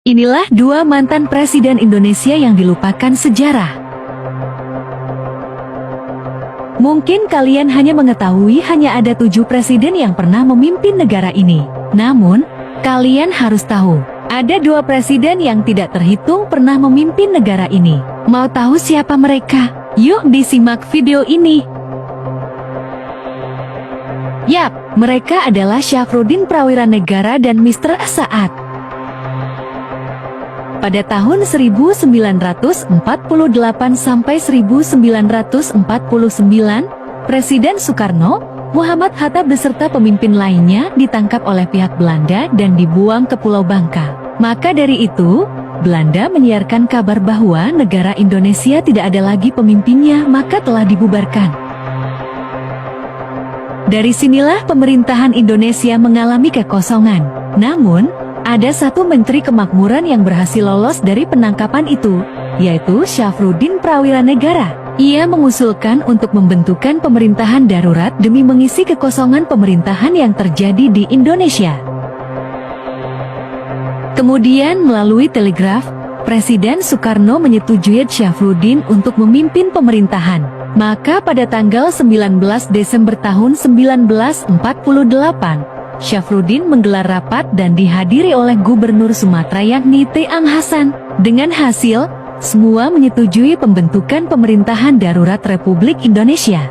Inilah dua mantan presiden Indonesia yang dilupakan sejarah. Mungkin kalian hanya mengetahui hanya ada 7 presiden yang pernah memimpin negara ini. Namun, kalian harus tahu, ada 2 presiden yang tidak terhitung pernah memimpin negara ini. Mau tahu siapa mereka? Yuk disimak video ini. Yap, mereka adalah Syafruddin Prawiranegara dan Mr. Saat. Pada tahun 1948 sampai 1949, Presiden Soekarno, Muhammad Hatta beserta pemimpin lainnya ditangkap oleh pihak Belanda dan dibuang ke Pulau Bangka. Maka dari itu, Belanda menyiarkan kabar bahwa negara Indonesia tidak ada lagi pemimpinnya, maka telah dibubarkan. Dari sinilah pemerintahan Indonesia mengalami kekosongan. Namun, ada satu Menteri Kemakmuran yang berhasil lolos dari penangkapan itu, yaitu Syafruddin Prawiranegara. Ia mengusulkan untuk membentukkan pemerintahan darurat demi mengisi kekosongan pemerintahan yang terjadi di Indonesia. Kemudian melalui telegraf, Presiden Soekarno menyetujui Syafruddin untuk memimpin pemerintahan. Maka pada tanggal 19 Desember tahun 1948, Syafruddin menggelar rapat dan dihadiri oleh Gubernur Sumatera yakni T. Ang Hasan. Dengan hasil, semua menyetujui pembentukan pemerintahan darurat Republik Indonesia.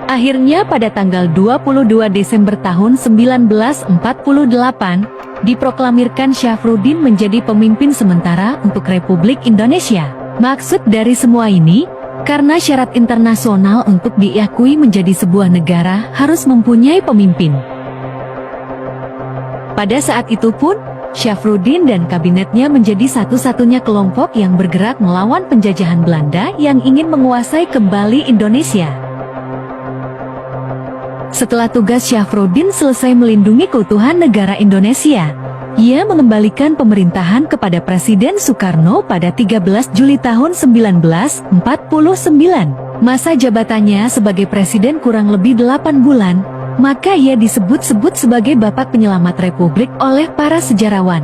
Akhirnya pada tanggal 22 Desember tahun 1948, diproklamirkan Syafruddin menjadi pemimpin sementara untuk Republik Indonesia. Maksud dari semua ini, karena syarat internasional untuk diakui menjadi sebuah negara harus mempunyai pemimpin. Pada saat itu pun, Syafruddin dan kabinetnya menjadi satu-satunya kelompok yang bergerak melawan penjajahan Belanda yang ingin menguasai kembali Indonesia. Setelah tugas Syafruddin selesai melindungi keutuhan negara Indonesia, ia mengembalikan pemerintahan kepada Presiden Soekarno pada 13 Juli tahun 1949. Masa jabatannya sebagai presiden kurang lebih 8 bulan, maka ia disebut-sebut sebagai Bapak Penyelamat Republik oleh para sejarawan.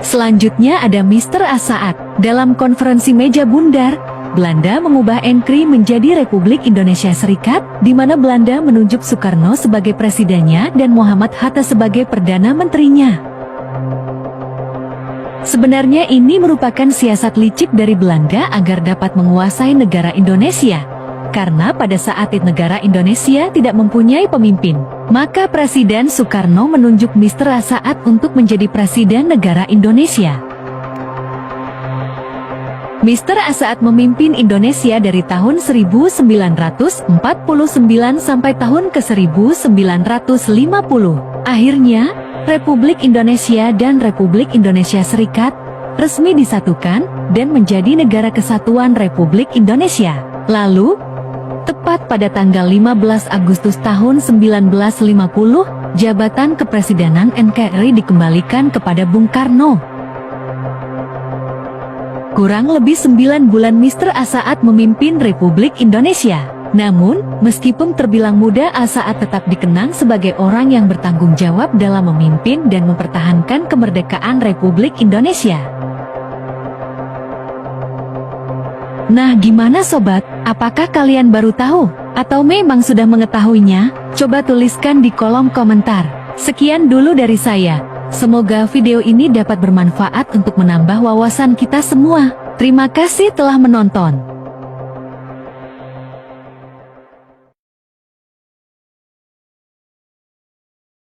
Selanjutnya ada Mr. Saat. Dalam konferensi meja bundar, Belanda mengubah NKRI menjadi Republik Indonesia Serikat, di mana Belanda menunjuk Soekarno sebagai presidennya dan Muhammad Hatta sebagai perdana menterinya. Sebenarnya ini merupakan siasat licik dari Belanda agar dapat menguasai negara Indonesia. Karena pada saat itu negara Indonesia tidak mempunyai pemimpin, maka Presiden Soekarno menunjuk Mr. Saat untuk menjadi presiden negara Indonesia. Mr. Saat memimpin Indonesia dari tahun 1949 sampai tahun ke-1950. Akhirnya, Republik Indonesia dan Republik Indonesia Serikat resmi disatukan dan menjadi Negara Kesatuan Republik Indonesia. Lalu, tepat pada tanggal 15 Agustus tahun 1950, jabatan kepresidenan NKRI dikembalikan kepada Bung Karno. Kurang lebih 9 bulan Mr. Saat memimpin Republik Indonesia. Namun, meskipun terbilang muda, Saat tetap dikenang sebagai orang yang bertanggung jawab dalam memimpin dan mempertahankan kemerdekaan Republik Indonesia. Nah, gimana sobat? Apakah kalian baru tahu? Atau memang sudah mengetahuinya? Coba tuliskan di kolom komentar. Sekian dulu dari saya. Semoga video ini dapat bermanfaat untuk menambah wawasan kita semua. Terima kasih telah menonton.